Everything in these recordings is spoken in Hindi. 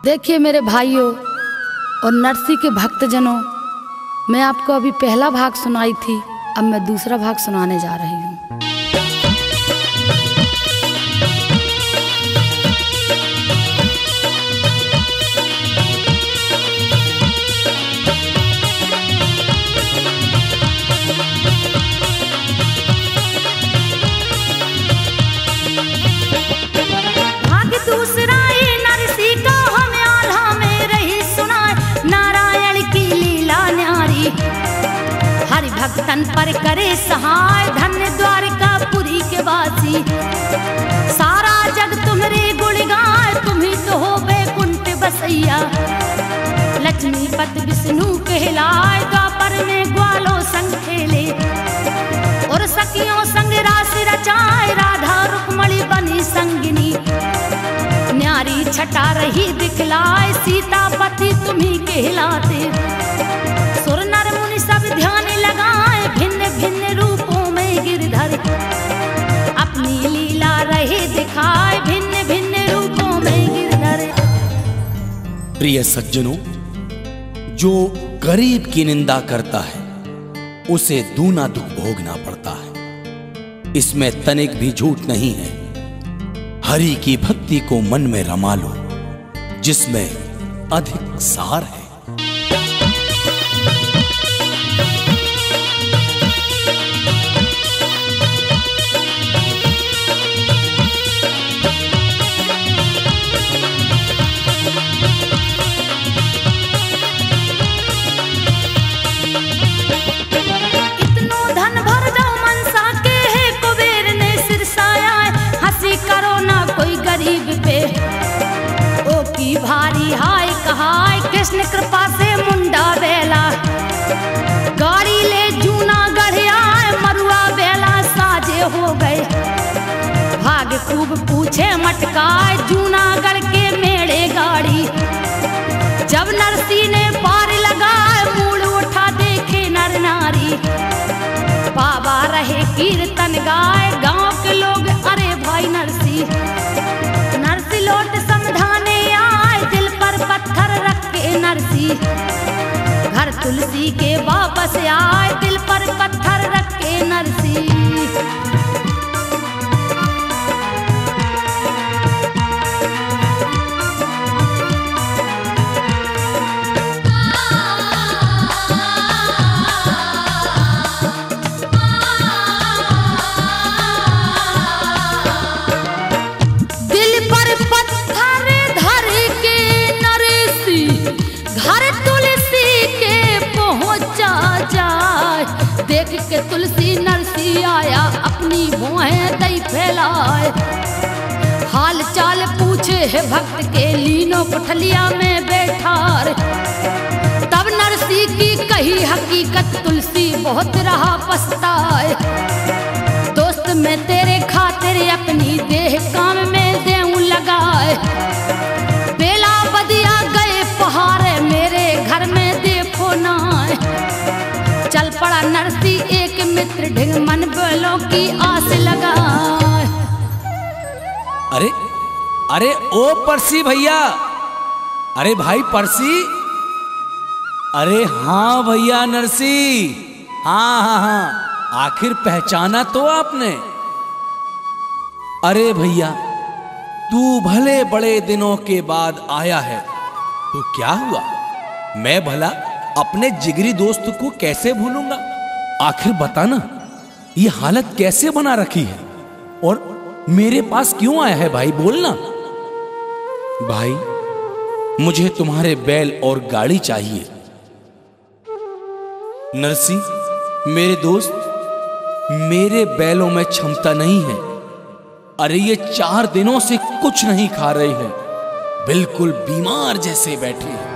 देखिए मेरे भाइयों और नरसी के भक्तजनों, मैं आपको अभी पहला भाग सुनाई थी, अब मैं दूसरा भाग सुनाने जा रही हूँ। भाग दूसरा ये नरसी का हमें आल्हा में रही सुनाए, नारायण की लीला न्यारी, हरि भक्तन पर करे सहाय, धन्य द्वारिकापुरी के वासी। सारा जग तुम्हारे गुण गाए, तुम्ही तो हो बैकुंठ बसैया, लक्ष्मीपति विष्णु कहलाए, द्वापर में ग्वालों संग खेले, और सखियों संग रास रचाए, राधा रुक्मणी बनी संगिनी, न्यारी छटा रही दिखलाए, सीतापति तुम्ही कहलाते। सुर नर मुनि सब ध्यान लगाए, भिन्न भिन्न रूपों में गिरधर, अपनी लीला रहे दिखाए, भिन्न भिन्न रूपों में गिरधर। प्रिय सज्जनों, जो गरीब की निंदा करता है उसे दूना दुख भोगना पड़ता है, इसमें तनिक भी झूठ नहीं है। हरि की भक्ति को मन में रमा लो, जिसमें अधिक सार है। भारी हाय कहाय, कृष्ण कृपा से मुंडा बेला, गाड़ी ले जूना गढ़ियाय, मरुआ बेला साजे हो गए, भाग खूब पूछे मटकाए, जूना गढ़ के मेड़े गाड़ी। जब नरसी ने पार लगाए, मूल उठा देखे नर नारी, बाबा रहे कीर्तन गाए, गांव के लोग अरे भाई नरसी, नरसी लौट समझाने पत्थर रख के नरसी, घर तुलसी के वापस आए, दिल पर पत्थर रख के नरसी। देख के तुलसी नरसी आया, अपनी भौहें दई फैलाए, हाल चाल पूछे है भक्त के, लीनो कुठलिया में बैठार। तब नरसी की कही हकीकत, तुलसी बहुत रहा पछताए, दोस्त मैं तेरे खातिर अपनी देह काम में देऊं लगाए, बेला बदिया गए पहाड़े, मेरे घर में देखो ना। चल पड़ा नरसी एक मित्र, ढिंग मन बोलो की आस लगा। अरे अरे ओ परसी भैया, अरे भाई परसी, अरे हाँ भैया नरसी, हाँ हाँ हाँ, आखिर पहचाना तो आपने। अरे भैया, तू भले बड़े दिनों के बाद आया है, तो क्या हुआ, मैं भला अपने जिगरी दोस्त को कैसे भूलूंगा। आखिर बताना, ये हालत कैसे बना रखी है और मेरे पास क्यों आया है भाई, बोलना। भाई, मुझे तुम्हारे बैल और गाड़ी चाहिए। नरसी मेरे दोस्त, मेरे बैलों में क्षमता नहीं है। अरे ये 4 दिनों से कुछ नहीं खा रहे हैं, बिल्कुल बीमार जैसे बैठे हैं।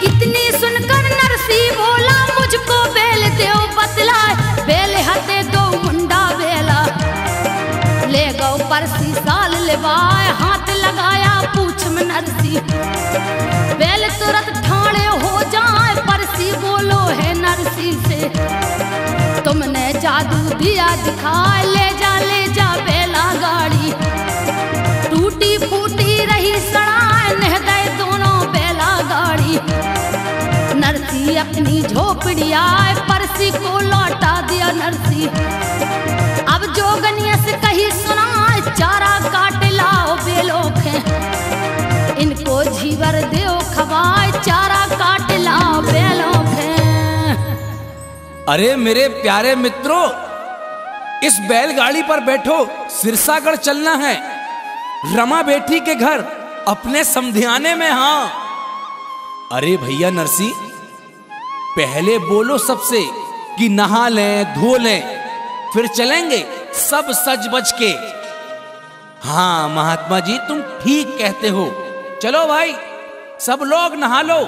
इतनी सुनकर नरसी बोला, मुझको बैल दो बतला, बैल हाथे दो मुंडा परसी साल लेवाए, हाथ लगाया पूछ में नरसी। बैल तुरंत ठाणे हो जाए, परसी बोलो है नरसी से, तुमने जादू दिया दिखाए, ले जा बैला गाड़ी। टूटी फूटी रही सड़ाए, नह गए दोनों बैला गाड़ी। नरसी अपनी झोपड़ी आए, परसी को लौटा दिया नरसी। अब जोगनिया से कही सुनाए, चारा काट लाओ बेलोखे, इनको झीवर देओ खवाए, चारा काट लाओ बेलोखे। अरे मेरे प्यारे मित्रों, इस बैलगाड़ी पर बैठो, सिरसागढ़ चलना है, रमा बेटी के घर, अपने समधियाने में। हाँ अरे भैया नरसी, पहले बोलो सबसे कि नहा लें धो लें, फिर चलेंगे सब सज बज के। हाँ महात्मा जी, तुम ठीक कहते हो, चलो भाई सब लोग नहा लो।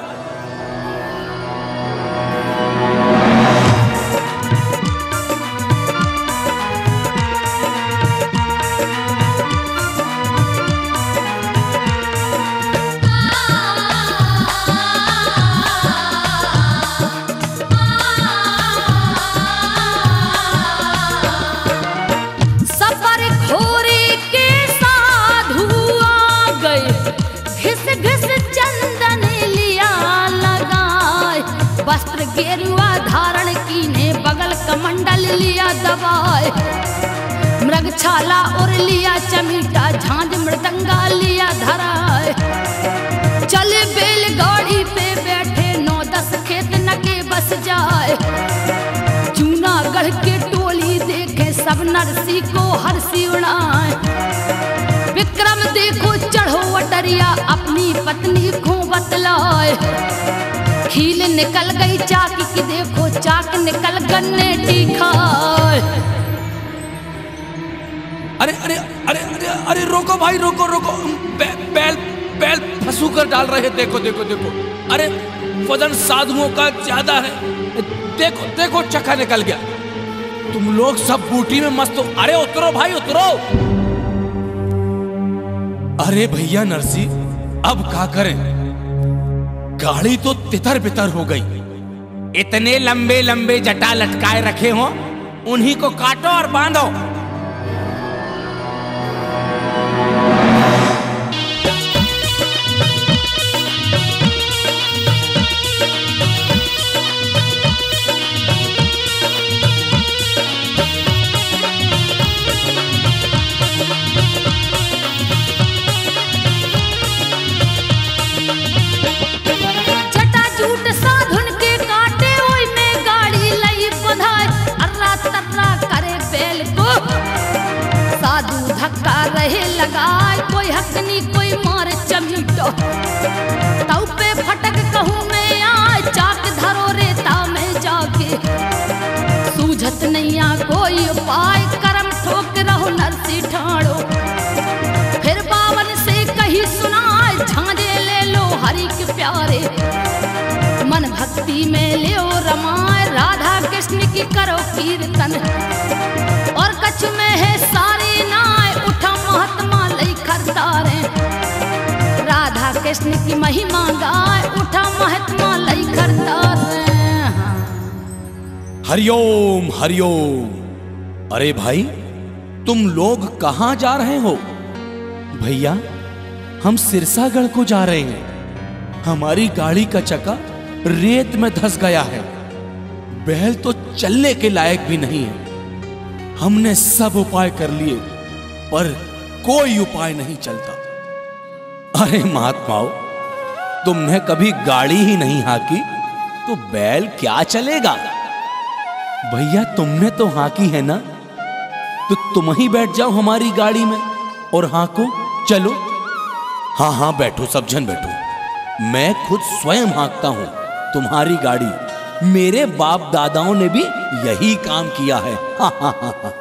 वस्त्र गेरुआ धारण कीने, बगल कमंडल लिया दबाए, मृगछाला और लिया चमीटा, झांझ मृदंगा लिया धराए। चले बैलगाड़ी पे बैठे, 9-10 खेत नके बस जाए। जूनागढ़ के टोली देखे, सब नरसी को हरसी उड़ाए। विक्रम देखो चढ़ो वटरिया, अपनी पत्नी को बतलाए। खील निकल गई चाक की, देखो चाक निकल गन्ने टीखा। अरे अरे अरे अरे अरे रोको भाई, रोको रोको, बैल फंसू कर डाल रहे, देखो देखो देखो। अरे वजन साधुओं का ज्यादा है, देखो देखो चक्का निकल गया। तुम लोग सब बूटी में मस्त हो। अरे उतरो भाई उतरो। अरे भैया नरसी, अब क्या करें, गाड़ी तो तितर बितर हो गई। इतने लंबे लंबे जटा लटकाए रखे हो, उन्हीं को काटो और बांधो। रहे लगाए, कोई हकनी कोई मार चमीटो, ताऊ पे फटक कहूँ मैं आए, चाक धरो रेता में जाके। सूझत नैया कोई उपाय, करम ठोक रहो नरसी ठाड़ो। फिर बावन से कही सुनाए, झांझे ले लो हरि के प्यारे। मन भक्ति में ले रमाए, राधा कृष्ण की करो कीर्तन। और कच्छ में है सारी नाय, उठा महात्मा लई खरतारे। राधा कृष्ण की महिमा गाय, उठा महात्मा लई खरतारे। हरिओम हरिओम। अरे भाई, तुम लोग कहां जा रहे हो? भैया हम सिरसागढ़ को जा रहे हैं। हमारी गाड़ी का चक्का रेत में धंस गया है, बैल तो चलने के लायक भी नहीं है। हमने सब उपाय कर लिए, पर कोई उपाय नहीं चलता। अरे महात्माओं, तुमने कभी गाड़ी ही नहीं हाकी तो बैल क्या चलेगा? भैया तुमने तो हाकी है ना, तो तुम ही बैठ जाओ हमारी गाड़ी में और हाको। चलो। हाँ हाँ बैठो, सब जन बैठो। मैं खुद स्वयं हाकता हूं तुम्हारी गाड़ी। मेरे बाप दादाओं ने भी यही काम किया है। हाँ हाँ हाँ हाँ।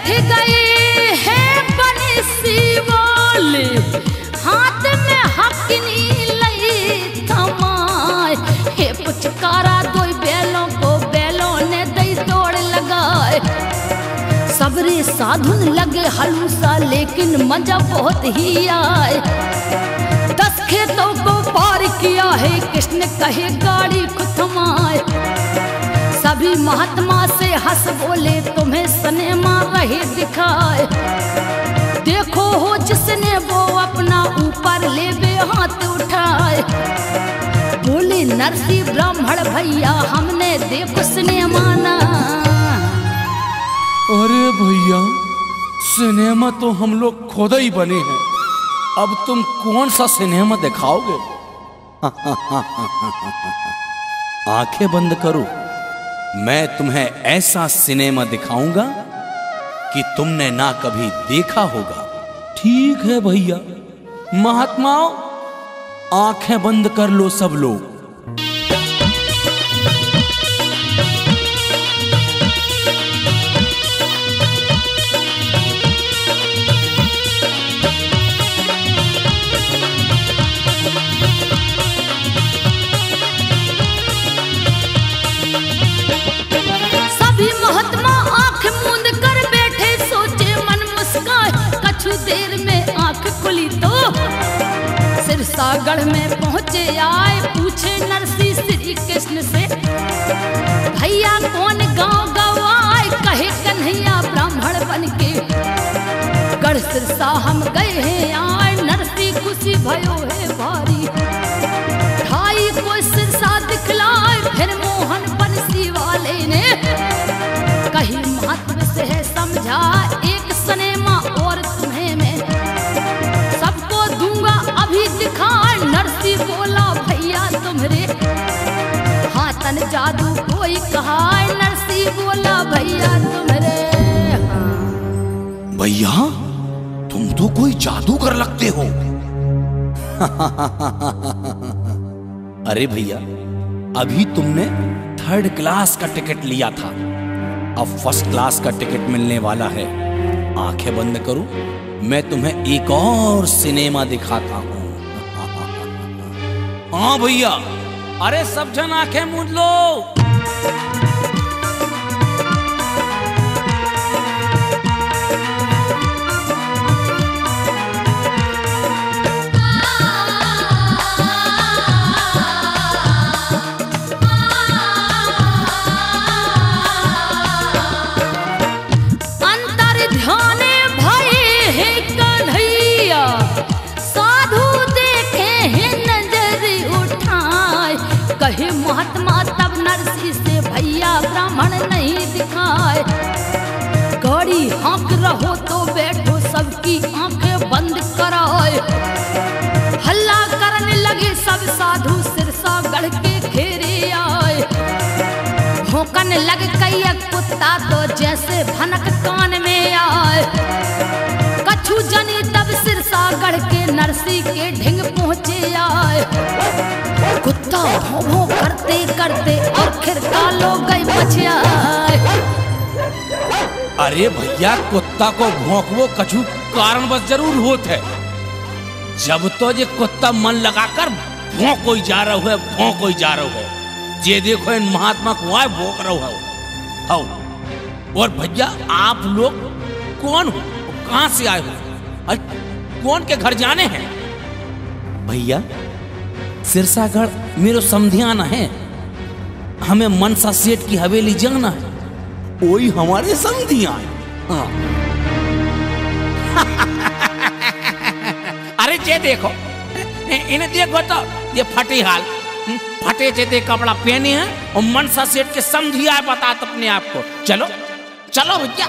बैठ गए हैं बंसी वाले, हाथ में हकनी लई थमाए, हे पुचकारा दो बैलों को बैलों ने दई दौड़ लगाए। सबरे साधुन लगे हलूसा लेकिन मजा बहुत ही आए। 10 खेतों को पार किया है कृष्ण कहे गाड़ी को थमाए। सभी महात्मा से हंस बोले तुम्हें सिनेमा रहे दिखाए। देखो हो जिसने वो अपना ऊपर ले बे हाथ उठाए। बोले नरसी ब्राह्मण भैया हमने देखो सिनेमा ना। अरे भैया सिनेमा तो हम लोग खुद ही बने हैं, अब तुम कौन सा सिनेमा दिखाओगे? आंखें बंद करो, मैं तुम्हें ऐसा सिनेमा दिखाऊंगा कि तुमने ना कभी देखा होगा। ठीक है भैया। महात्माओं आंखें बंद कर लो सब लोग। सिरसागढ़ में पहुंचे आए पूछे नरसी श्री कृष्ण से, भैया कौन गांव गवाए? कहे कन्हैया ब्राह्मण बनके। गढ़ सिरसा हम गए हैं आए, नरसी खुशी भयो है भारी। ढाई को सिरसा दिखलाए फिर मोहन बंसी वाले ने। कहीं महत्व से है समझा एक सिनेमा और तुम्हें मैं सबको दूंगा अभी दिखा। नरसी बोला भैया तुम्हारे हाथन जादू कोई कहा। नरसी बोला भैया तुम्हारे। भैया तुम तो कोई जादू कर लगते हो। अरे भैया अभी तुमने 3rd क्लास का टिकट लिया था, अब 1st क्लास का टिकट मिलने वाला है। आंखें बंद करो, मैं तुम्हें एक और सिनेमा दिखाता हूं। हाँ भैया, अरे सब जन आंखें मूंद लो। कहे महात्मा तब नरसी से भैया ब्राह्मण नहीं दिखाए। गाड़ी हाँक रहो तो बैठो सबकी आंखें बंद कराए। हल्ला करने लगे सब साधु सिरसागढ़ के घेरे आए। भौंकने लग कई कुत्ता तो जैसे भनक कान में आए। कछु जनी तब सिरसागढ़ के नरसी के ढिंग पहुंचे आए। कुत्ता भौं भौं करते करते आखिर कालो गई बचियाए। अरे भैया कुत्ता को भौंकवो कछु कारणवश जरूर होत है। जब तो ये कुत्ता मन लगाकर भौंको ही जा रहा है, भौंको ही जा रहा है। ये देखो इन महात्मा को आए भौंक रहा हो। और भैया आप लोग कौन हो, कहां से आए हो, कौन के घर जाने हैं? भैया सिरसागढ़ मेरो समधियाना है, हमें मनसा सेठ की हवेली जाना है, वही हमारे समधिया है। हाँ। अरे ये देखो, इन्हें देखो तो ये फटी हाल, फटे चेते कपड़ा पहने हैं और मनसा सेठ के समधिया बता अपने आप को। चलो चलो भैया।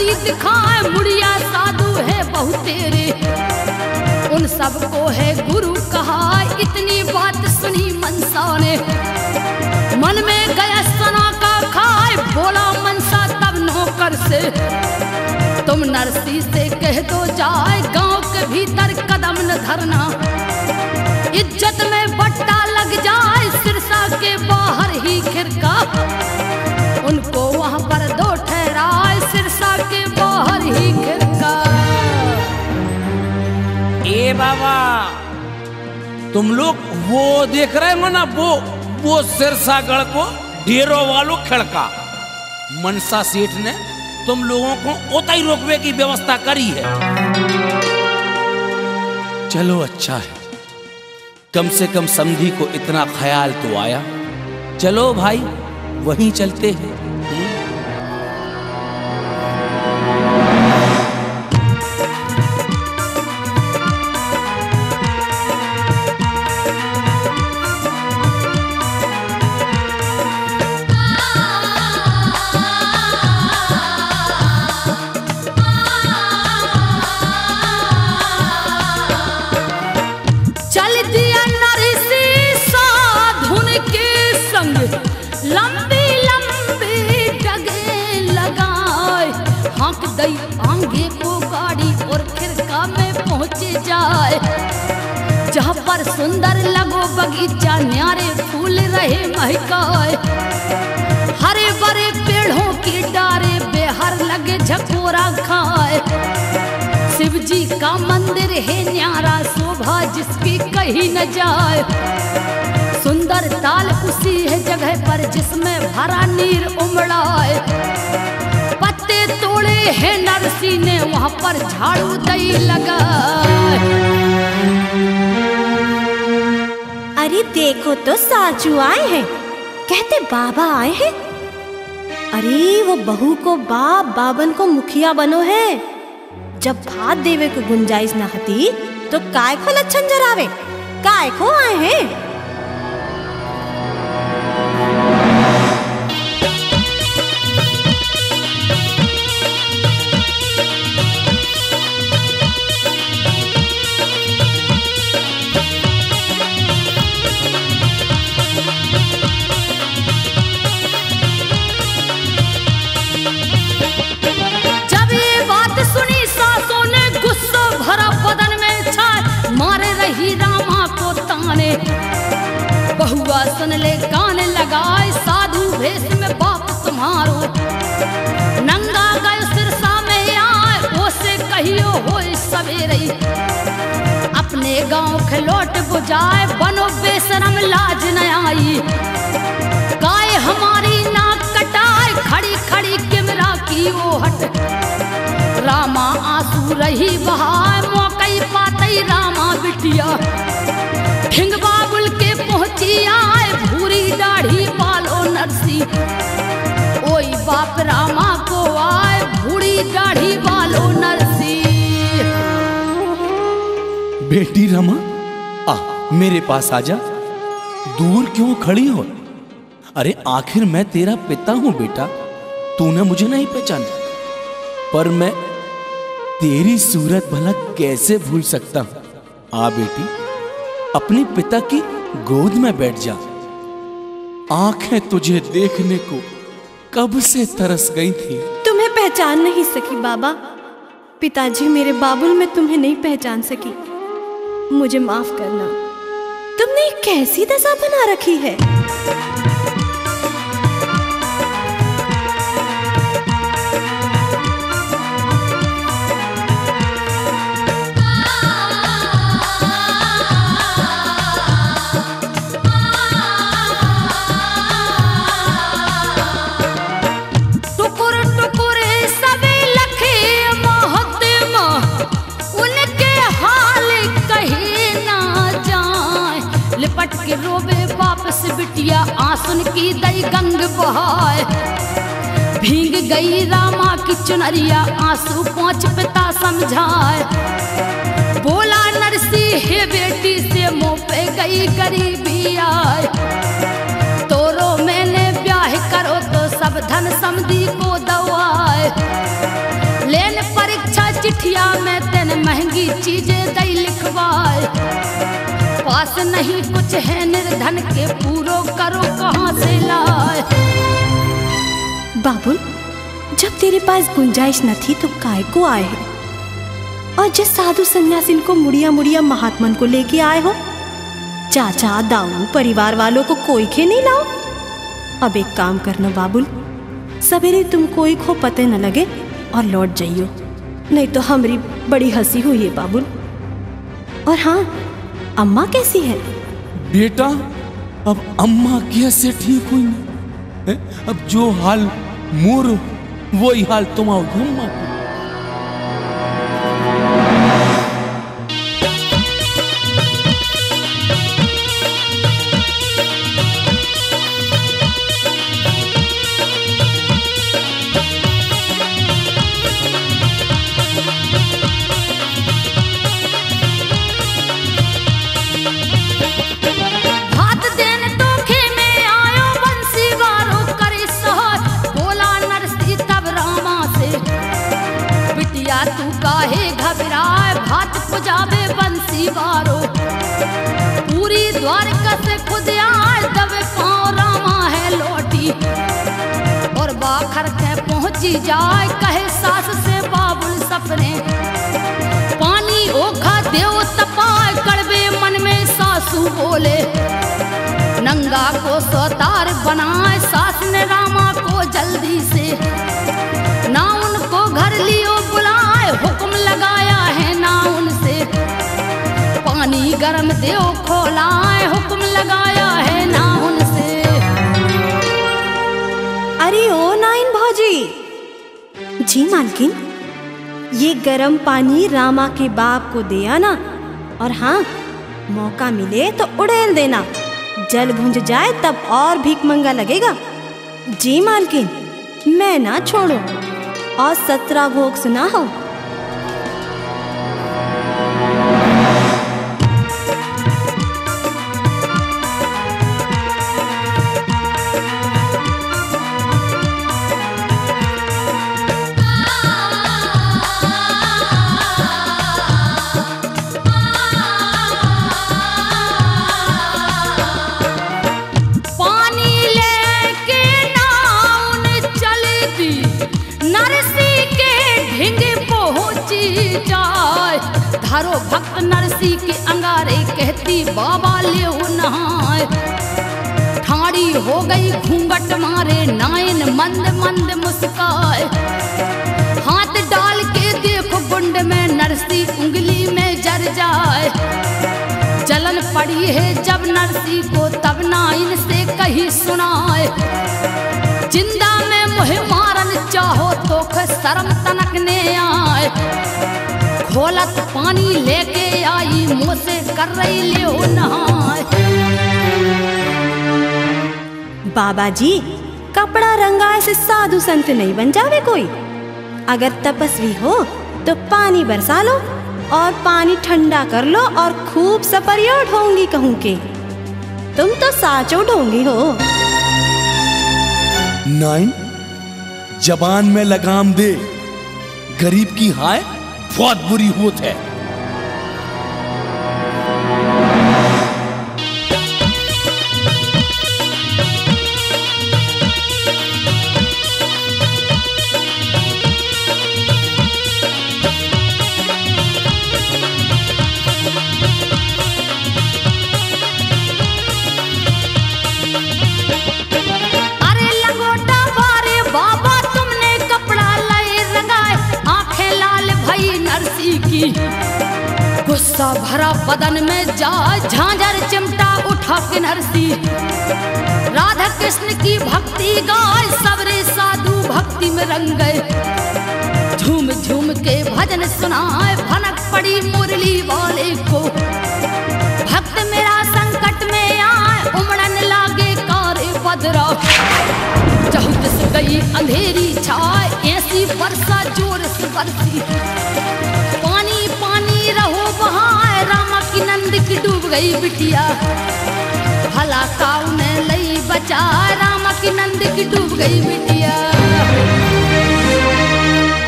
भली दिखाए मुड़िया साधु है बहुत तेरे, उन सबको है गुरु कहा। इतनी बात सुनी मनसा ने, मन में गया सना का खाए। बोला मनसा तब नौकर से, तुम नरसी से कह दो जाए गांव के भीतर कदम न धरना, इज्जत में बट्टा लग जाए। सिरसा के बाहर ही खिरका, उनको वहां पर दो ठहराए। सिरसा के बाहर ही खिरका। ए बाबा, तुम लोग वो देख रहे हो ना, वो सिरसागढ़ को ढेरों वालों खड़का। मनसा सेठ ने तुम लोगों को उताई रोकवे की व्यवस्था करी है। चलो अच्छा है, कम से कम समधी को इतना ख्याल तो आया। चलो भाई वहीं चलते हैं। आगे को गाड़ी और खिरका में पहुंचे जाए, जहाँ पर सुंदर लगो बगीचा, न्यारे फूल रहे महकाए। हरे भरे पेड़ों की डारे बेहर लगे झकोरा खाए। शिव जी का मंदिर है न्यारा, शोभा जिसकी कही न जाए। सुंदर ताल उसी है जगह पर जिसमें भरा नीर उमड़ाए। पत्ते तोड़े है नरसी ने वहां पर झाड़ू दई लगा। अरे देखो तो साचू आए हैं, कहते बाबा आए हैं। अरे वो बहू को बाप, बाबन को मुखिया बनो है। जब भात देवे को गुंजाइश न हती तो काय को लक्षण जरावे, काय को आए हैं। बहुआ सुन ले कान लगाए, साधु भेष में बाप तुम्हारो। नंगा गए सिरसा में आए, ओसे कहियो हो सवेरे। अपने गांव खलोट बुझाए, बनो बेशरम लाज न आई। गाय हमारी नाक कटाए, खड़ी खड़ी किमरा की ओहट। रामा आंसू रही बहाए, मौकई पातई रामा बिटिया। हिंग बाबुल के पहुंची आए, भूरी दाढ़ी बालो नरसी। ओई बाप रामा को आए, भूरी दाढ़ी बालो नरसी। बेटी रमा, आ मेरे पास आजा। दूर क्यों खड़ी हो? अरे आखिर मैं तेरा पिता हूं बेटा, तूने मुझे नहीं पहचाना, पर मैं तेरी सूरत भला कैसे भूल सकता हूं। आ बेटी, अपने पिता की गोद में बैठ जा। आंखें तुझे देखने को कब से तरस गई थी। तुम्हें पहचान नहीं सकी बाबा। पिताजी, मेरे बाबुल में तुम्हें नहीं पहचान सकी, मुझे माफ करना। तुमने कैसी दशा बना रखी है। के रोबे वापस बिटिया, आंसुन की दई गंग बहाए। भीग गई रामा की चुनरिया, आंसू पोंछ पिता समझाए। बोला नरसी हे बेटी से मुंह पे गई गरीबी आए। तोरो मैंने ब्याह करो तो सब धन समधी को दवाए। चिट्ठिया में तेन महंगी चीजें दई लिखवाए, पास नहीं कुछ है निर्धन के पूरो करो कहाँ से लाए। बाबुल, जब तेरे पास गुंजाइश न थी तो काय को आए हो? और जिस साधु सन्यासिन को मुड़िया मुड़िया महात्मन को लेके आए हो, चाचा दाऊ परिवार वालों को कोई खे नहीं लाओ। अब एक काम करना बाबुल, सवेरे तुम कोई खो पते न लगे और लौट जाइयो, नहीं तो हमारी बड़ी हंसी हुई है बाबुल। और हाँ, अम्मा कैसी है? बेटा, अब अम्मा कैसे ठीक हुई है? अब जो हाल मोर वही हाल तुम्हारा अम्मा को। पूरी द्वारका से खुद आए दबे पाँव रामा है लौटी, और बाखर के पहुंची जाए कहे सास से बाबुल सपने। पानी ओखा देव तपाए कड़वे मन में सासू बोले, नंगा को सोतार बनाए सास ने रामा को जल्दी से। ना उनको घर लियो बुलाए, हुक्म लगाया है ना उनसे। पानी गरम देव खोलाए, हुक्म लगाया है ना उनसे। अरे ओ नाइन भौजी जी मालकिन, ये गरम पानी रामा के बाप को दे आना, और हाँ, मौका मिले तो उड़ेल देना। जल भुंज जाए तब और भीख मंगा लगेगा। जी मालकिन, मैं ना छोड़ो। और 17 भोग सुना हो। हरो भक्त नरसी के अंगारे कहती बाबा ले नहाए। ठाड़ी हो गई घूंघट मारे नायन मंद मंद मुस्काए। हाथ डाल के देखो गुंड में नरसी उंगली में जर जाए। जलन पड़ी है जब नरसी को तब नाइन से कही सुनाए। जिंदा में मुहे मारन चाहो तो शर्म तनकने आए। खोलत पानी लेके आई मुँह से कर रही ले नहाए। बाबा जी, कपड़ा रंगाए से साधु संत नहीं बन जावे कोई। अगर तपस्वी हो तो पानी बरसा लो और पानी ठंडा कर लो और खूब सपरिया ढोंगी कहूँ के। तुम तो साचो ढोंगी हो। नाइन, जबान में लगाम दे, गरीब की हाय बहुत बुरी होत है। गुस्सा भरा बदन में जा झांझर चिमटा उठा के नरसी। राधा कृष्ण की भक्ति गाय सबरे साधु भक्ति में रंग गए। झूम झूम के भजन सुनाए भनक पड़ी मुरली वाले को। भक्त मेरा संकट में आए उमड़न लागे कारे बदरा। चहुत से गई अंधेरी छाए ऐसी वर्षा जोर से बरसी। पानी पानी रहो बहाए रामा की नंद की डूब गई बिटिया। भला काऊ ने लई बचा रामा की नंद की डूब गई बिटिया।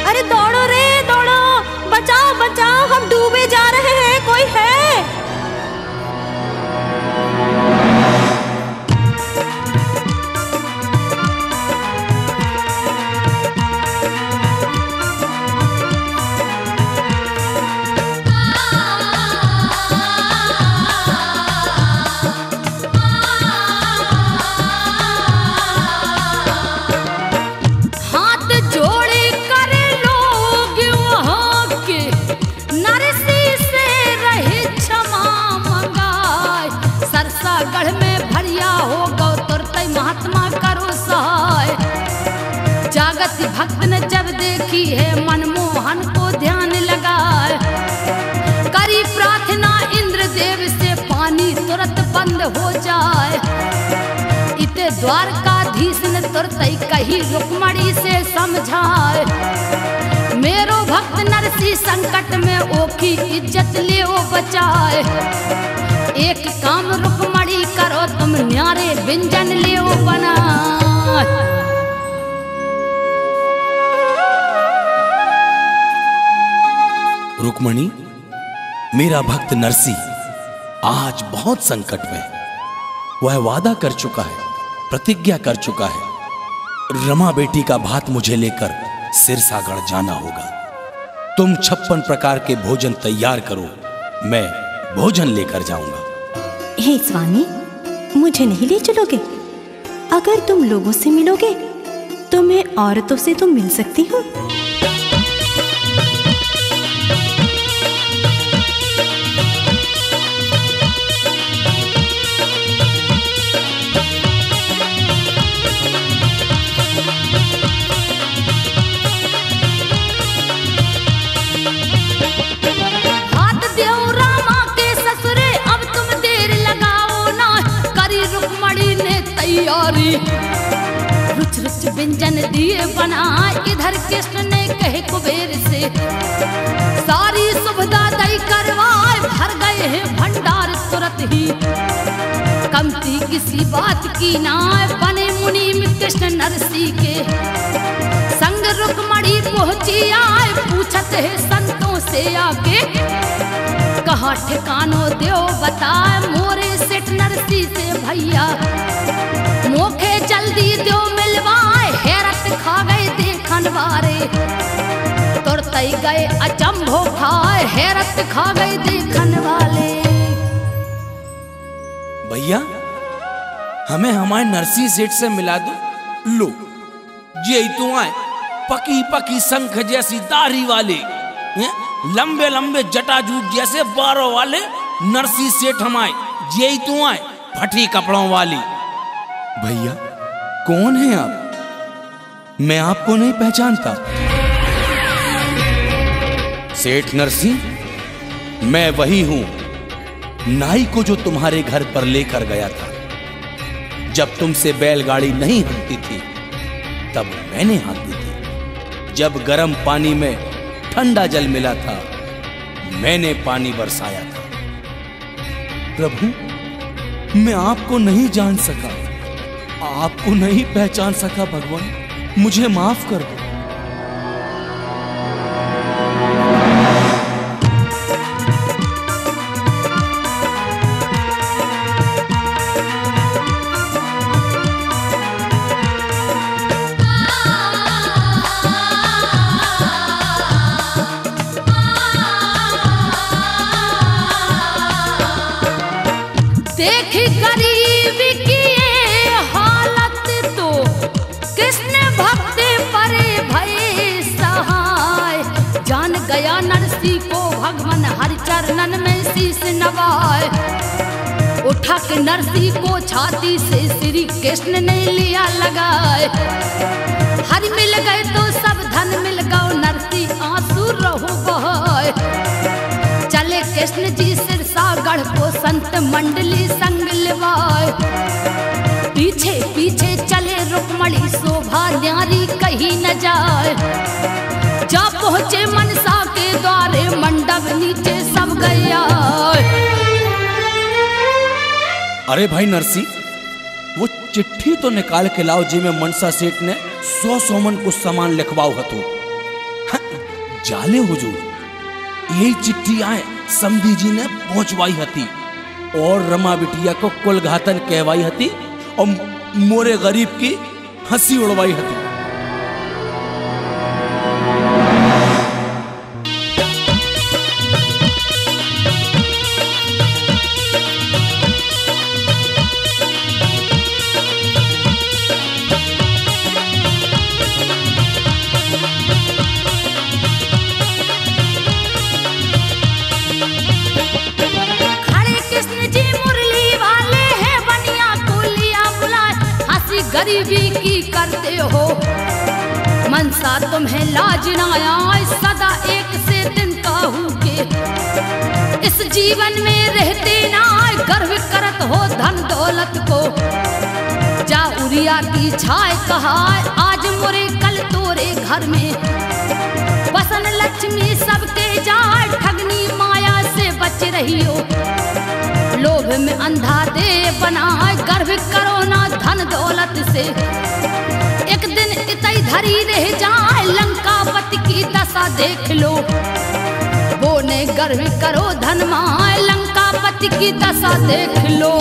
अरे दौड़ो रे दौड़ो, बचाओ बचाओ, हम डूबे जा रहे हैं, कोई है? भक्त ने जब देखी है मनमोहन को ध्यान लगाए, करी प्रार्थना इंद्र देव से पानी तुरंत बंद हो जाए। इते द्वारकाधीश ने तुरंत ही कही रुक्मणी से समझाए, मेरो भक्त नरसी संकट में ओकी इज्जत ले ओ बचाए। एक काम रुक्मणी करो तुम न्यारे व्यंजन ले ओ बनाए। रुक्मणी, मेरा भक्त नरसी आज बहुत संकट में है। वह वादा कर चुका है, प्रतिज्ञा कर चुका है। रमा बेटी का भात मुझे लेकर सिरसागढ़ जाना होगा। तुम 56 प्रकार के भोजन तैयार करो, मैं भोजन लेकर जाऊंगा। हे स्वामी, मुझे नहीं ले चलोगे? अगर तुम लोगों से मिलोगे तो मैं औरतों से तो मिल सकती हूँ। रुच रुच व्यंजन दिए बना, इधर कृष्ण ने कहे कुबेर से, सारी सुविधा दई करवाए, भर गए हैं भंडार तुरंत ही। कमती किसी बात की ना, बने मुनि में कृष्ण नरसी के संग रुक्मणी पहुंची आए, पूछत है संतों से आके, कहाँ ठिकानो देव बताए, मोरे सेठ नरसी से भैया, मोखे जल्दी दो मिलवाए। हैरत खा गए देखन वारे, तुरतई गए अचंभो खाए, हैरत खा गए देखन वाले। भैया, हमें हमारे नरसी सेठ से मिला दो। लो, ये तो आए पकी पकी शंख जैसी दाढ़ी वाले, लंबे लंबे जटाजूट जैसे बारों वाले नरसी सेठ हमारे, ये तो आए फटी कपड़ों वाली। भैया, कौन है आप? मैं आपको नहीं पहचानता। सेठ नरसी, मैं वही हूं, नाई को जो तुम्हारे घर पर लेकर गया था। जब तुमसे बैलगाड़ी नहीं हंसती थी तब मैंने हाँकी थी। जब गर्म पानी में ठंडा जल मिला था मैंने पानी बरसाया था। प्रभु, मैं आपको नहीं जान सका, आपको नहीं पहचान सका। भगवान, मुझे माफ कर दो। देख गरीब की हालत तो कृष्ण भक्त परे भय सहाय। जान गया नरसी को भगवान हरि चरणन में शीश नवाए। उठा के नरसी को छाती से श्री कृष्ण ने लिया लगाए। हरि मिल गए तो सब धन मिल गए, नरसी आंसू रहो बहाए। चले कृष्ण जी सिरसागढ़ को संत मंडली संग लिवाए। पीछे पीछे चले रुक्मणी शोभा न्यारी कहीं न जाए। जा पहुंचे मनसा के द्वारे, मंडप नीचे सब गया। अरे भाई नरसी, वो चिट्ठी तो निकाल के लाओ जिसमें मनसा सेठ ने 100 सोमन को सामान लिखवाओ हतो। जाले हुजूर, यही चिट्ठी आए समधी जी ने पहुंचवाई हती और रमा बिटिया को कुलघातन कहवाई हती और मोरे गरीब की हंसी उड़वाई हती। गरीबी की करते हो मनसा तुम्हें लाज ना आए सदा एक से दिन काहू के इस जीवन में रहते ना गर्व करत हो धन दौलत को जा उरिया की छाए कहा आज मोरे कल तोरे घर में वसन लक्ष्मी सबके जाए ठगनी माया से बच रही हो लोभ में अंधा दे बनाए गर्व करो ना धन दौलत से एक दिन इतई धरी रह जाए लंकापति की दशा देख लो वो ने गर्व करो धन माए लंकापति की दशा देख लो।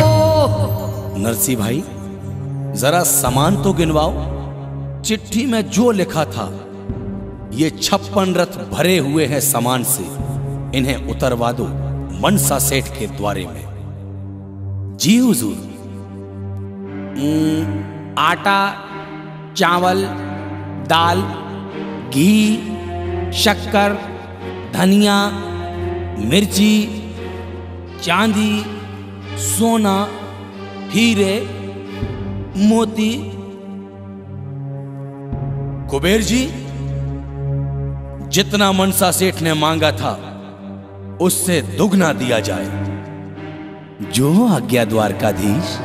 नरसी भाई जरा सामान तो गिनवाओ, चिट्ठी में जो लिखा था ये 56 रथ भरे हुए हैं सामान से, इन्हें उतरवा दो मनसा सेठ के द्वारे में। जी हुजूर। आटा, चावल, दाल, घी, शक्कर, धनिया, मिर्ची, चांदी, सोना, हीरे, मोती। कुबेर जी, जितना मनसा सेठ ने मांगा था उससे दुगना दिया जाए। जो आज्ञा द्वारकाधीश।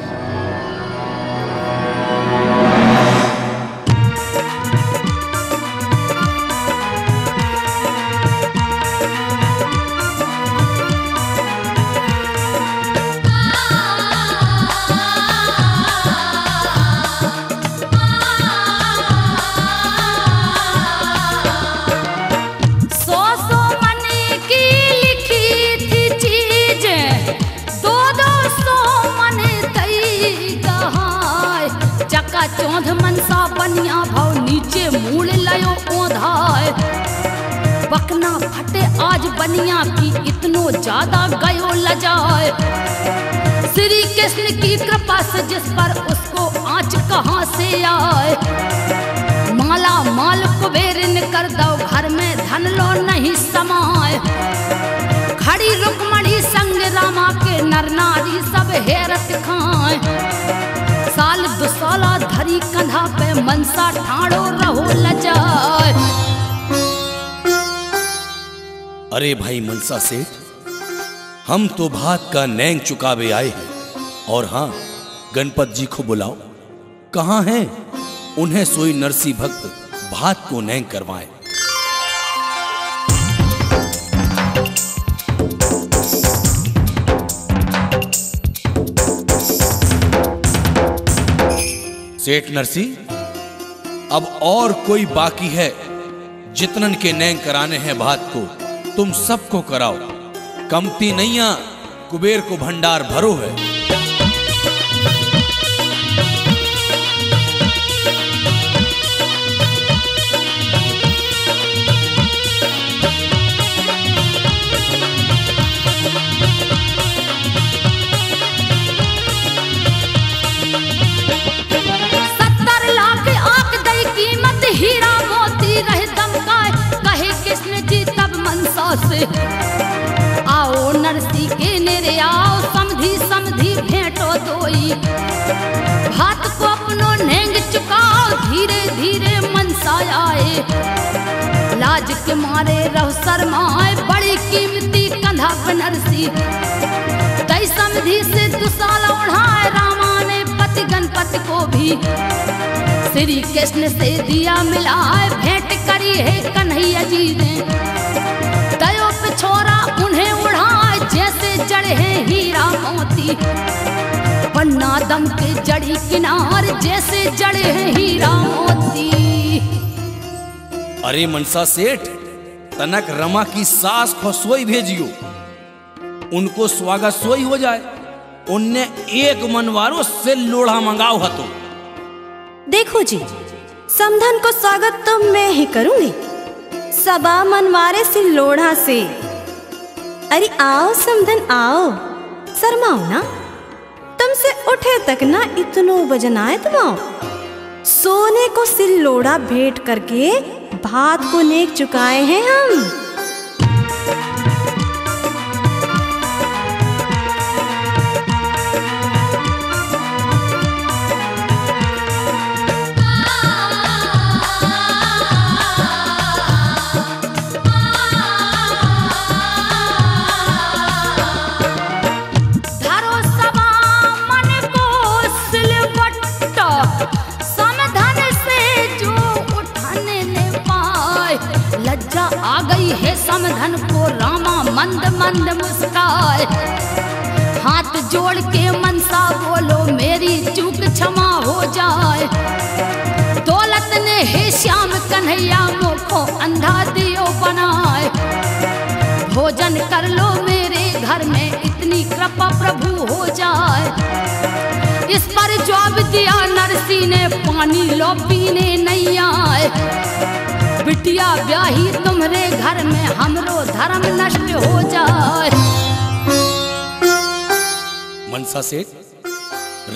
चौध मनसा बनिया भाव नीचे मूल लयो ओधाय बकना फटे आज बनिया की इतनो ज्यादा गयो लजाए श्री कृष्ण की कृपा से जिस पर उसको आँच कहाँ से आए माला माल कुबेर ने कर दो घर में धन लो नहीं समाए खड़ी रुक्मणी संग रामा के नर नारी सब हैरत खाए साल दुसाला धरी कंधा पे मनसा ठाड़ो रहो लजाए। अरे भाई मनसा सेठ, हम तो भात का नैंग चुकावे आए हैं और हाँ गणपत जी को बुलाओ, कहाँ हैं? उन्हें सोई नरसी भक्त भात को नैंग करवाएं। सेठ नरसी, अब और कोई बाकी है जितनन के नैंग कराने हैं भात को तुम सबको कराओ, कमती नैया कुबेर को भंडार भरो है। से आओ नरसी के नेरे आओ समधी समधी भेंटो दोई भात को अपनो नेंग चुकाओ धीरे धीरे मनसा आए लाज के मारे रहो शर्माए बड़ी कीमती कंधा पे नरसी कई समधी से दुसाला उड़ाए रामा ने पति गणपति को भी श्री कृष्ण से दिया मिलाए भेंट करी है कन्हैया जी ने छोरा उन्हें उड़ाए जैसे जड़े हैं हीरा मोती पन्ना दम के जड़ी किनार जैसे जड़े हैं हीरा मोती। अरे मनसा सेठ, तनक रमा की सास खसोई भेजियो, उनको स्वागत सोई हो जाए। उनने एक मनवारो से लोढ़ा मंगाओ हतो। देखो जी, समधन को स्वागत तो मैं ही करूंगी, सबा मनवारे से लोढ़ा से। अरे आओ समधन आओ, शर्माओ ना, तुमसे उठे तक ना इतनो वजन आए तुमाओ। सोने को सिल लोढ़ा भेंट करके भात को नेक चुकाए हैं हम। समधन को रामा मंद मंद मुस्काए, हाथ जोड़ के मनसा बोलो मेरी चूक क्षमा हो जाए। दौलत ने हे श्याम कन्हैया मुखो अंधा दियो बनाए, भोजन कर लो मेरे घर में इतनी कृपा प्रभु हो जाए। इस पर जवाब दिया नरसी ने पानी लो पीने नहीं आए। बिटिया ब्याही तुम्हारे घर में हमरो धर्म नष्ट हो जाए। मनसा सेठ,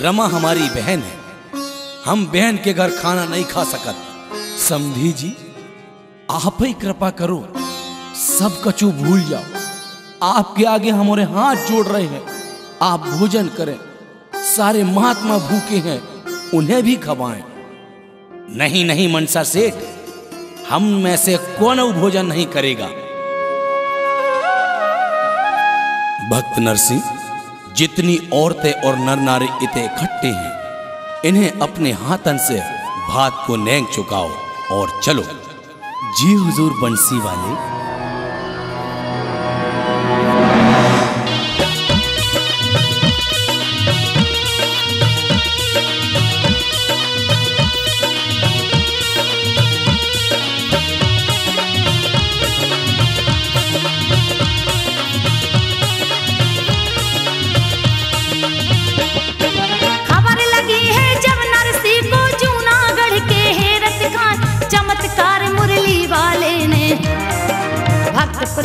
रमा हमारी बहन है, हम बहन के घर खाना नहीं खा सकत। समधी जी आप ही कृपा करो, सब कछु भूल जाओ। आपके आगे हमारे हाथ जोड़ रहे हैं, आप भोजन करें। सारे महात्मा भूखे हैं, उन्हें भी खवाएं। नहीं नहीं मनसा सेठ, हम में से कौन भोजन नहीं करेगा। भक्त नरसिंह, जितनी औरतें और नर नारी इतने इकट्ठे हैं, इन्हें अपने हाथन से भात को नेंग चुकाओ और चलो। जी हुजूर बंसी वाले।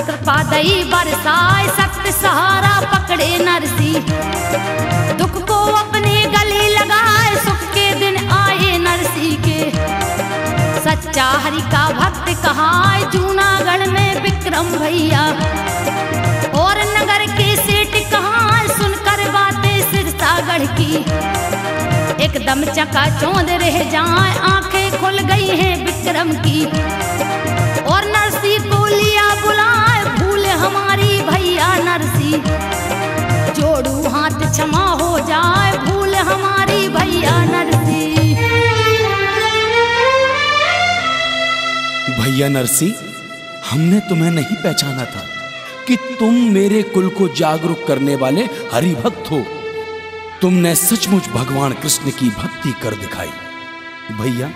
कृपा दई बरसाए, सख्त सहारा पकड़े नरसी। दुख को अपने गले लगाए, सुख के दिन आए नरसी के। सच्चा हरि का भक्त कहाए, जूनागढ़ में विक्रम भैया। और नगर के सेठ कहाए, सुनकर बातें सिरसागढ़ की। एकदम चकाचौंध रह जाए, आंखें खुल गई हैं विक्रम की। और नरसी को लिया बुलाए, भूल हमारी भैया नरसी। जोड़ू हाथ क्षमा हो जाए, भूल हमारी भैया नरसी। भैया नरसी, हमने तुम्हें नहीं पहचाना था कि तुम मेरे कुल को जागरूक करने वाले हरि भक्त हो। तुमने सचमुच भगवान कृष्ण की भक्ति कर दिखाई। भैया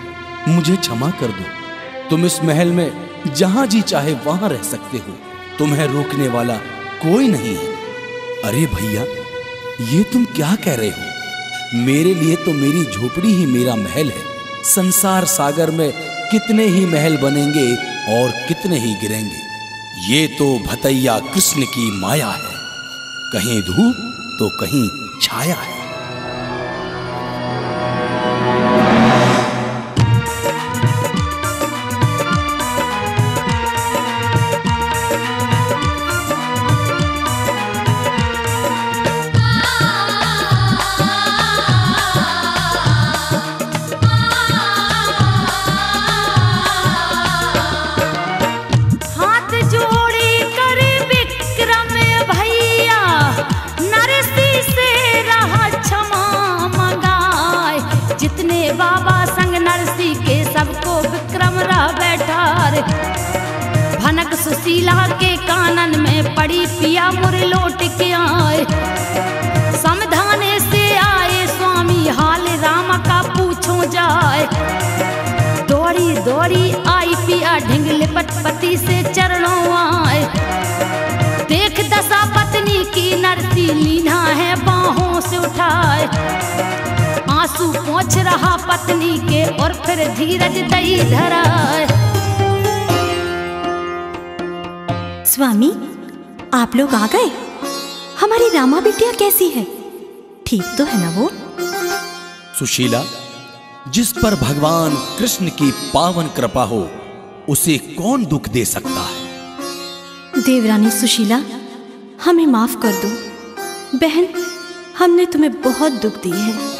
मुझे क्षमा कर दो, तुम इस महल में जहां जी चाहे वहां रह सकते हो, तुम्हें रोकने वाला कोई नहीं है। अरे भैया, ये तुम क्या कह रहे हो? मेरे लिए तो मेरी झोपड़ी ही मेरा महल है। संसार सागर में कितने ही महल बनेंगे और कितने ही गिरेंगे। ये तो भतैया कृष्ण की माया है, कहीं धूप तो कहीं छाया है। भनक सुशीला के कानन में पड़ी, पिया मुर लौट के आए। समझाने से आए स्वामी, हाल राम का पूछो जाए। दौड़ी दौड़ी आई पिया ढिंगले लिपट पति से चरणों आए। देख दशा पत्नी की नरसी लीना है बाहों से उठाए। आंसू पोंछ रहा पत्नी के और फिर धीरज दई धराए। स्वामी, आप लोग आ गए। हमारी रामा बिटिया कैसी है? ठीक तो है ना वो? सुशीला, जिस पर भगवान कृष्ण की पावन कृपा हो उसे कौन दुख दे सकता है। देवरानी सुशीला, हमें माफ कर दो। बहन, हमने तुम्हें बहुत दुख दिए हैं।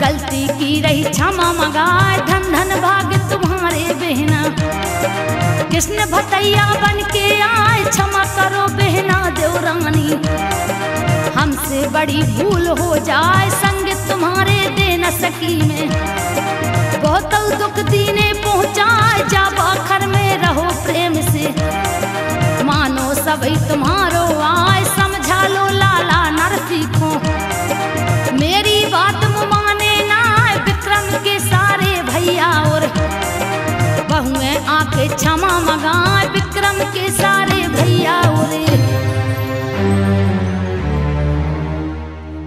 गलती की रही क्षमा मंगाए, धन धन भाग्य तुम्हारे बहना। कृष्ण भतैया बन के आए, क्षमा करो बहना देवरानी। हमसे बड़ी भूल हो जाए, संग तुम्हारे दे न सकी मैं। बहुत दुख दीने पहुँचाए, जब आखिर में रहो प्रेम से। मानो सभी तुम्हारो आए, समझा लो लाला नरसी को। मेरी बात माने ना विक्रम के सारे भैया, और बहुएं आके क्षमा मंगाए विक्रम के सारे भैया। और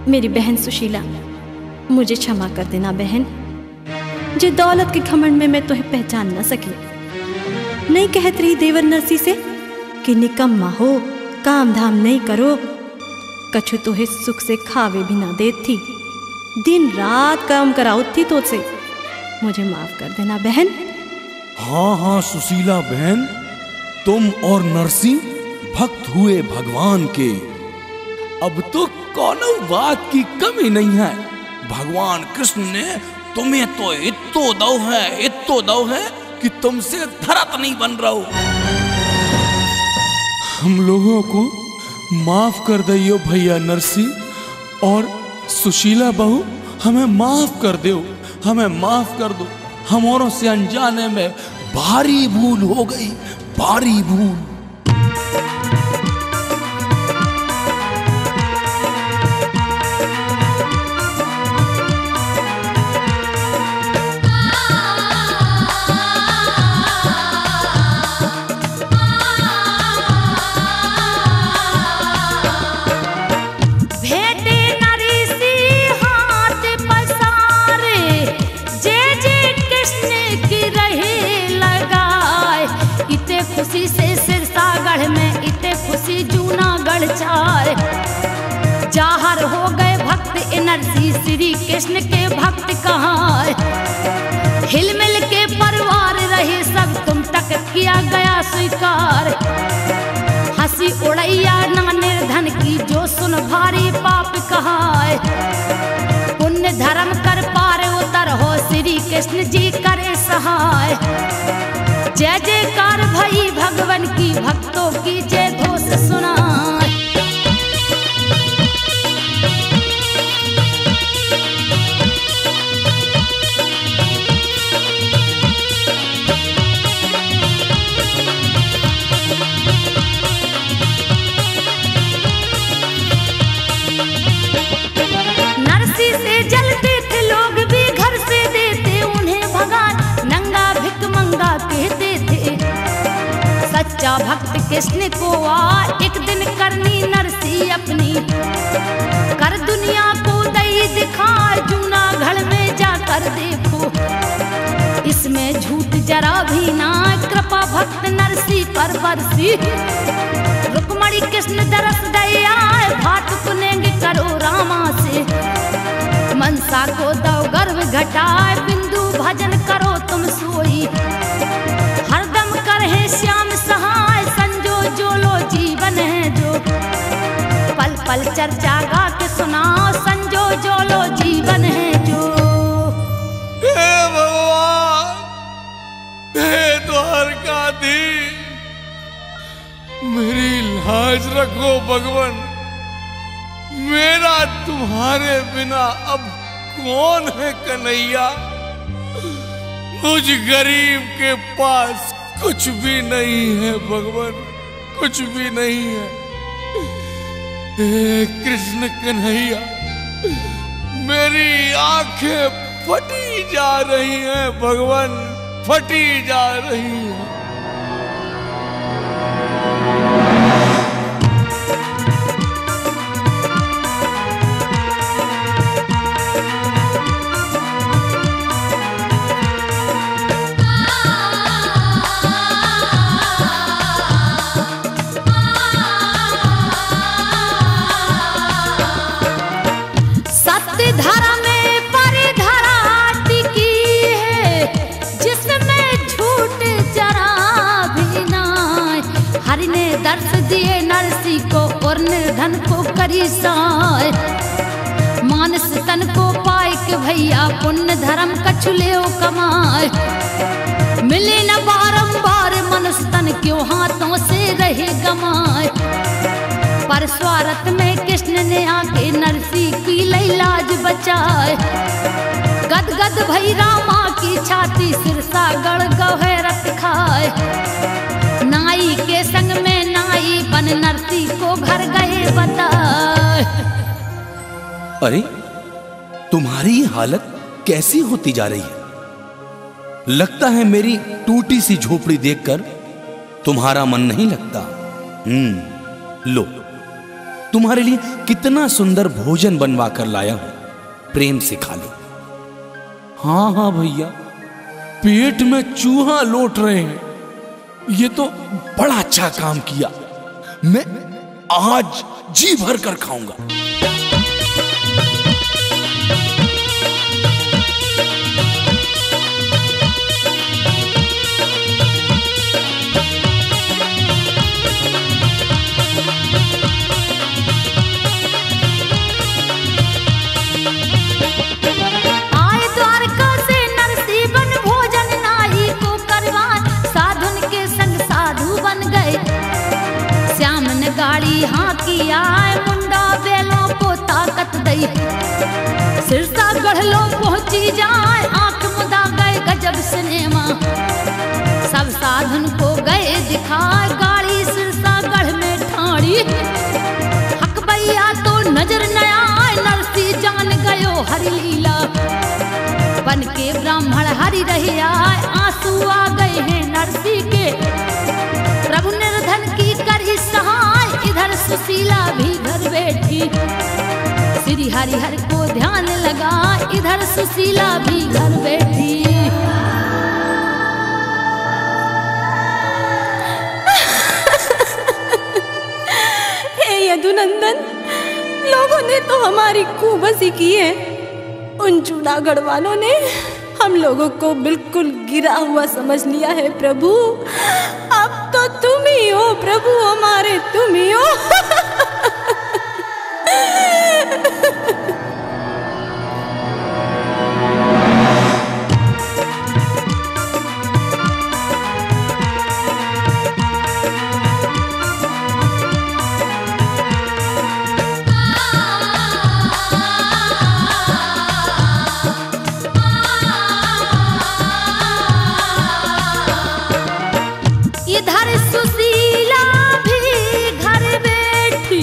मेरी बहन सुशीला, मुझे क्षमा कर देना बहन। जो दौलत के घमंड में मैं तुम्हें पहचान न सकी। नहीं कहत रही देवर नरसी से कि निकम्मा हो, काम धाम नहीं करो। कछु तो है सुख से खावे भी ना देत थी, दिन रात काम कराओ थी तो से। मुझे माफ कर देना बहन। हाँ हाँ सुशीला बहन, तुम और नरसी भक्त हुए भगवान के। अब तो कोनो बात की कमी नहीं है। भगवान कृष्ण ने तुम्हें तो इत्तो दो है कि तुमसे धरत नहीं बन रहो। हम लोगों को माफ कर दियो भैया नरसी, और सुशीला बहू हमें माफ कर दो, हमें माफ कर दो। हमारों से अनजाने में भारी भूल हो गई, भारी भूल। खुशी से सिरसागढ़ में इते खुशी जूनागढ़ चाय। जाहर हो गए भक्त नरसी, श्री कृष्ण के भक्त कहाँ। हिलमिल के परिवार रहे सब, तुम तक किया गया स्वीकार। हंसी उड़ैया ना निर्धन की, जो सुन भारी पाप कहाय। पुण्य धर्म कर पार उतर हो, श्री कृष्ण जी करे सहाय। जय जयकार भई भगवान की, भक्तों की जय घोष सुनाए। नरसी से जलते थे लोग भी, घर से देते उन्हें भगान। नंगा भिक मंगा कहते थे, सच्चा भक्त कृष्ण को आ एक दिन करनी नरसी अपनी। कर दुनिया को दई दिखाए, जूनागढ़ में जाकर देखो। इसमें झूठ जरा भी ना, कृपा भक्त नरसी पर बरसी। रुक्मणी कृष्ण दरस दया, भाट पुनेंगे करो रामा से। मनसा को दो गर्व घटाए, बिंदु भजन करो तुम सोई। हरदम करे श्याम सहाय, संजो जो लो जीवन है जो। पल पल चर्चा गा के सुनाओ, संजो जो लो जीवन है जो। हे भगवान, हे द्वारकाधीश, मेरी लाज लाज रखो भगवान, मेरा तुम्हारे बिना अब कौन है कन्हैया। मुझ गरीब के पास कुछ भी नहीं है भगवान, कुछ भी नहीं है। हे कृष्ण कन्हैया, मेरी आंखें फटी जा रही हैं भगवान, फटी जा रही हैं। दर्श दिए नरसी को और निर्धन को करी साय। मानस तन को पाए के भैया पुण्य धर्म कछुले कमाए। मिले न बारंबार मनुष्य तन क्यों हाथों से रहे गमाए। पर स्वार्थ में कृष्ण ने आके नरसी की लाज बचाए। गद गद भई रामा की छाती सिरसा गढ़ गहरत खाए। नाई के संग में नाई बन नरसी को घर गए बताए। अरे तुम्हारी हालत कैसी होती जा रही है? लगता है मेरी टूटी सी झोपड़ी देखकर तुम्हारा मन नहीं लगता। लो, तुम्हारे लिए कितना सुंदर भोजन बनवा कर लाया हूं, प्रेम से खा लो। हाँ हाँ भैया, पेट में चूहा लौट रहे हैं। ये तो बड़ा अच्छा काम किया, मैं आज जी भर कर खाऊंगा। गाड़ी हाँ की आए मुंडा बेलों को ताकत दई। सिरसा गढ़लो पहुंची जाए, आंख मुदा गए गजब सिनेमा। सब साधन को गए दिखाए, गाड़ी सिरसा गढ़ में ठाड़ी। हक भैया तो नजर न आए, नरसी जान गयो हरि लीला। बन के ब्राह्मण हरि रहे आए, आंसू आ गए हैं नरसी के। प्रभु निर्धन की करी सहाय, इधर सुशीला भी घर बैठी। श्री हरिहर को ध्यान लगा, इधर सुशीला भी घर बैठी। हे यदुनंदन, लोगों ने तो हमारी खूबसी की है। उन जूनागढ़ वालों ने हम लोगों को बिल्कुल गिरा हुआ समझ लिया है प्रभु। अब तो तुम ही हो प्रभु, हमारे तुम ही हो। इधर सुशीला भी घर बैठी,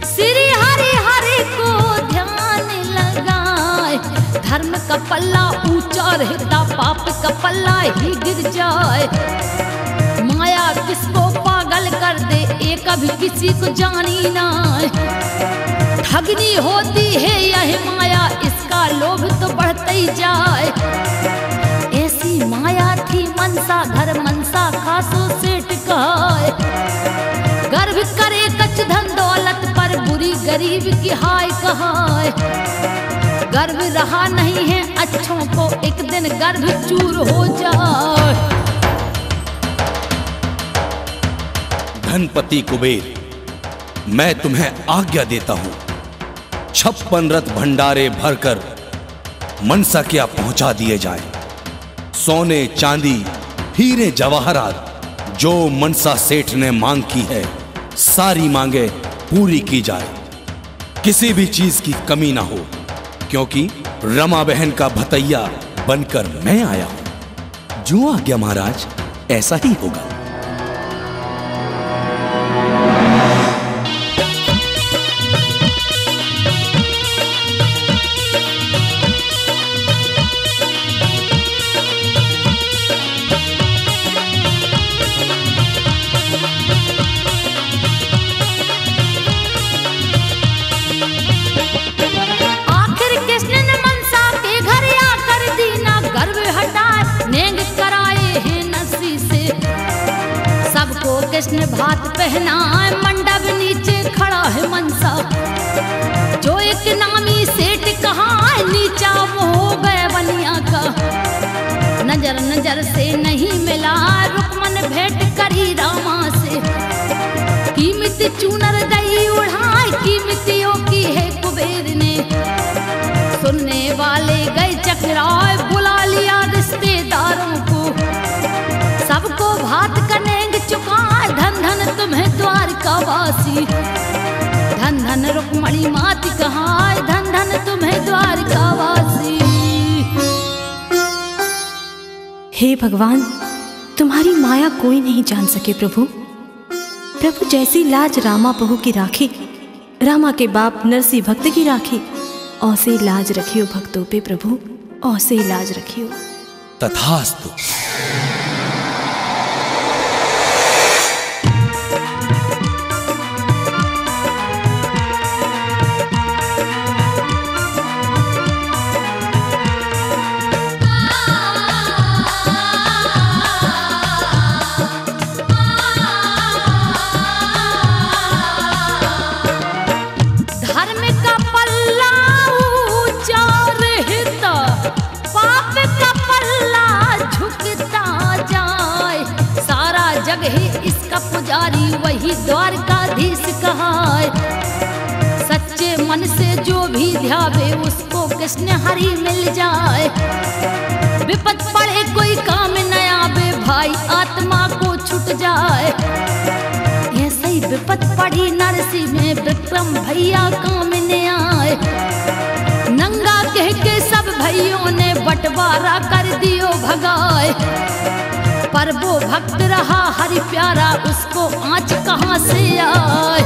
श्री हरि हरि को ध्यान लगाए। धर्म का पल्ला ऊंचा रहता, पाप का पल्ला ही गिर जाए। माया किसको पागल कर दे, एक कभी किसी को जानी ना। ठगनी होती है यह माया, इसका लोभ तो बढ़ता ही जाए। ऐसी माया थी मनसा, घर मनसा खासो सेठ कहाए। गर्व करे कच धन दौलत पर, बुरी गरीब की हाय कहाए। गर्व रहा नहीं है अच्छों को, एक दिन गर्भ चूर हो जाए। धनपति कुबेर, मैं तुम्हें आज्ञा देता हूं, 56 रथ भंडारे भरकर मनसा क्या पहुंचा दिए जाएं। सोने चांदी हीरे जवाहरात जो मनसा सेठ ने मांग की है, सारी मांगे पूरी की जाए, किसी भी चीज की कमी ना हो, क्योंकि रमा बहन का भतैया बनकर मैं आया हूं। जो आज्ञा महाराज, ऐसा ही होगा। कृष्ण भात पहनाए, मंडप नीचे खड़ा है मनसा। जो एक नामी सेठ कहा नीचा वो हो गए बनिया का। नजर नजर से नहीं मिला, रुक्मन भेंट करी रामा से। कीमत चूनर दई उड़ाई, कीमतियों की है कुबेर ने। सुनने वाले गए चकराए, बुला लिया रिश्तेदारों को। सबको भात कनेंग चुका, धन धन तुम्हें द्वारका वासी। धन धन रुक्मणी मात कहाय, धन धन तुम्हें द्वारका वासी। हे भगवान, तुम्हारी माया कोई नहीं जान सके प्रभु। प्रभु जैसी लाज रामा बहू की राखी, रामा के बाप नरसी भक्त की राखी, औसे लाज रखियो भक्तों पे प्रभु, औसे लाज रखियो। तथास्तु। पुजारी वही द्वारकाधीश कहाय। सच्चे मन से जो भी ध्यावे, उसको कृष्ण हरि मिल जाए। विपद पड़े कोई काम न आवे, भाई आत्मा को छूट जाए। ऐसे ही विपद पड़ी नरसी में, विक्रम भैया काम न आए। नंगा कह के सब भाइयों ने बंटवारा कर दियो भगाए। पर वो भक्त रहा हरि प्यारा, उसको आँच कहाँ से आए।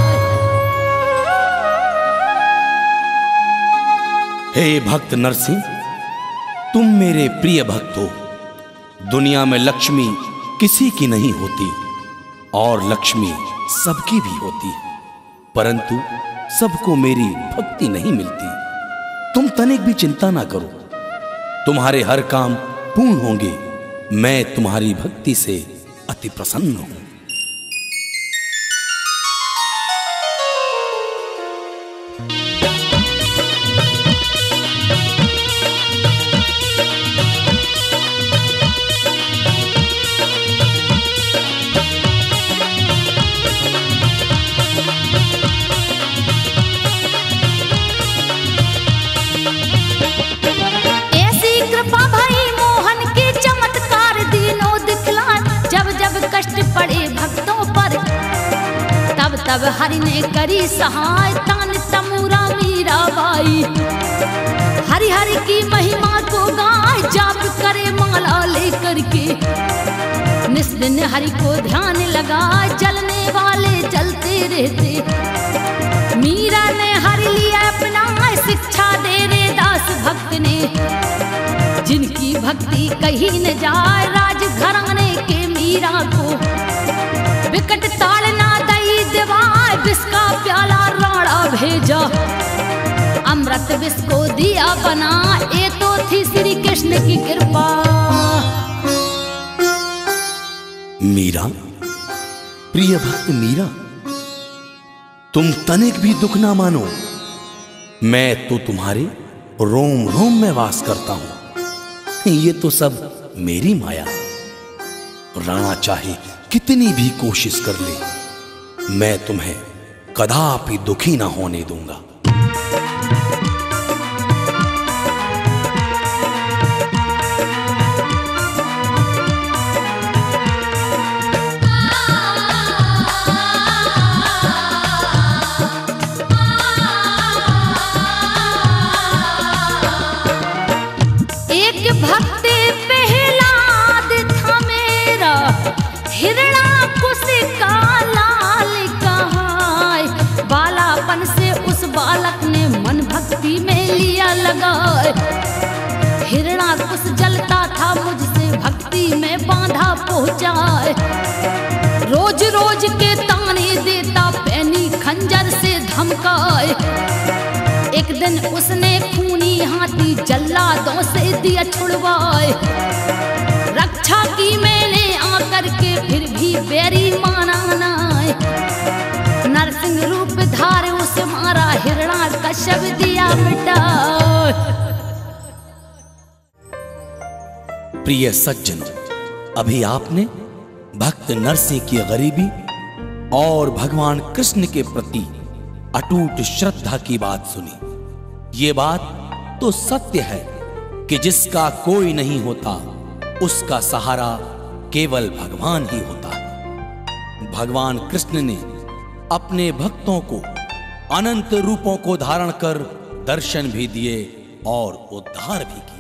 हे भक्त नरसिंह, तुम मेरे प्रिय भक्त हो। दुनिया में लक्ष्मी किसी की नहीं होती और लक्ष्मी सबकी भी होती है, परंतु सबको मेरी भक्ति नहीं मिलती। तुम तनिक भी चिंता ना करो, तुम्हारे हर काम पूर्ण होंगे। मैं तुम्हारी भक्ति से अति प्रसन्न हूं। तब हरि ने करी सहाय, तान तमूरा मीराबाई। हरि हरि की महिमा को गाय, जाप करे माला लेकर के। निस्दिन हरि को ध्यान लगा, जलने वाले जलते रहते। मीरा ने हरि लिया अपना, शिक्षा दे रे दास भक्त ने। जिनकी भक्ति कहीं न जाए, राज घराने के मीरा को। विकट ताड़ना दई दिवाय, विष का प्याला राणा भेजा। अमृत विष को दिया बना, ये तो थी श्री कृष्ण की कृपा। मीरा, प्रिय भक्त मीरा, तुम तनिक भी दुख ना मानो। मैं तो तुम्हारे रोम रोम में वास करता हूं। ये तो सब मेरी माया है। राणा चाहे कितनी भी कोशिश कर ले, मैं तुम्हें कदापि दुखी ना होने दूंगा। लगाए। हिरणाकुश जलता था मुझसे भक्ति में बांधा पहुँचाए। रोज रोज के ताने देता पैनी खंजर से धमकाए। एक दिन उसने खूनी हाथी जल्लादों से दिया छुड़वाए। रक्षा की मैंने आकर के फिर भी बैरी माना नाय। नरसिंह रूप धार उस मारा हिरणाकश्यप दिया मिटा। प्रिय सज्जनों, अभी आपने भक्त नरसिंह की गरीबी और भगवान कृष्ण के प्रति अटूट श्रद्धा की बात सुनी। ये बात तो सत्य है कि जिसका कोई नहीं होता उसका सहारा केवल भगवान ही होता है। भगवान कृष्ण ने अपने भक्तों को अनंत रूपों को धारण कर दर्शन भी दिए और उद्धार भी किया।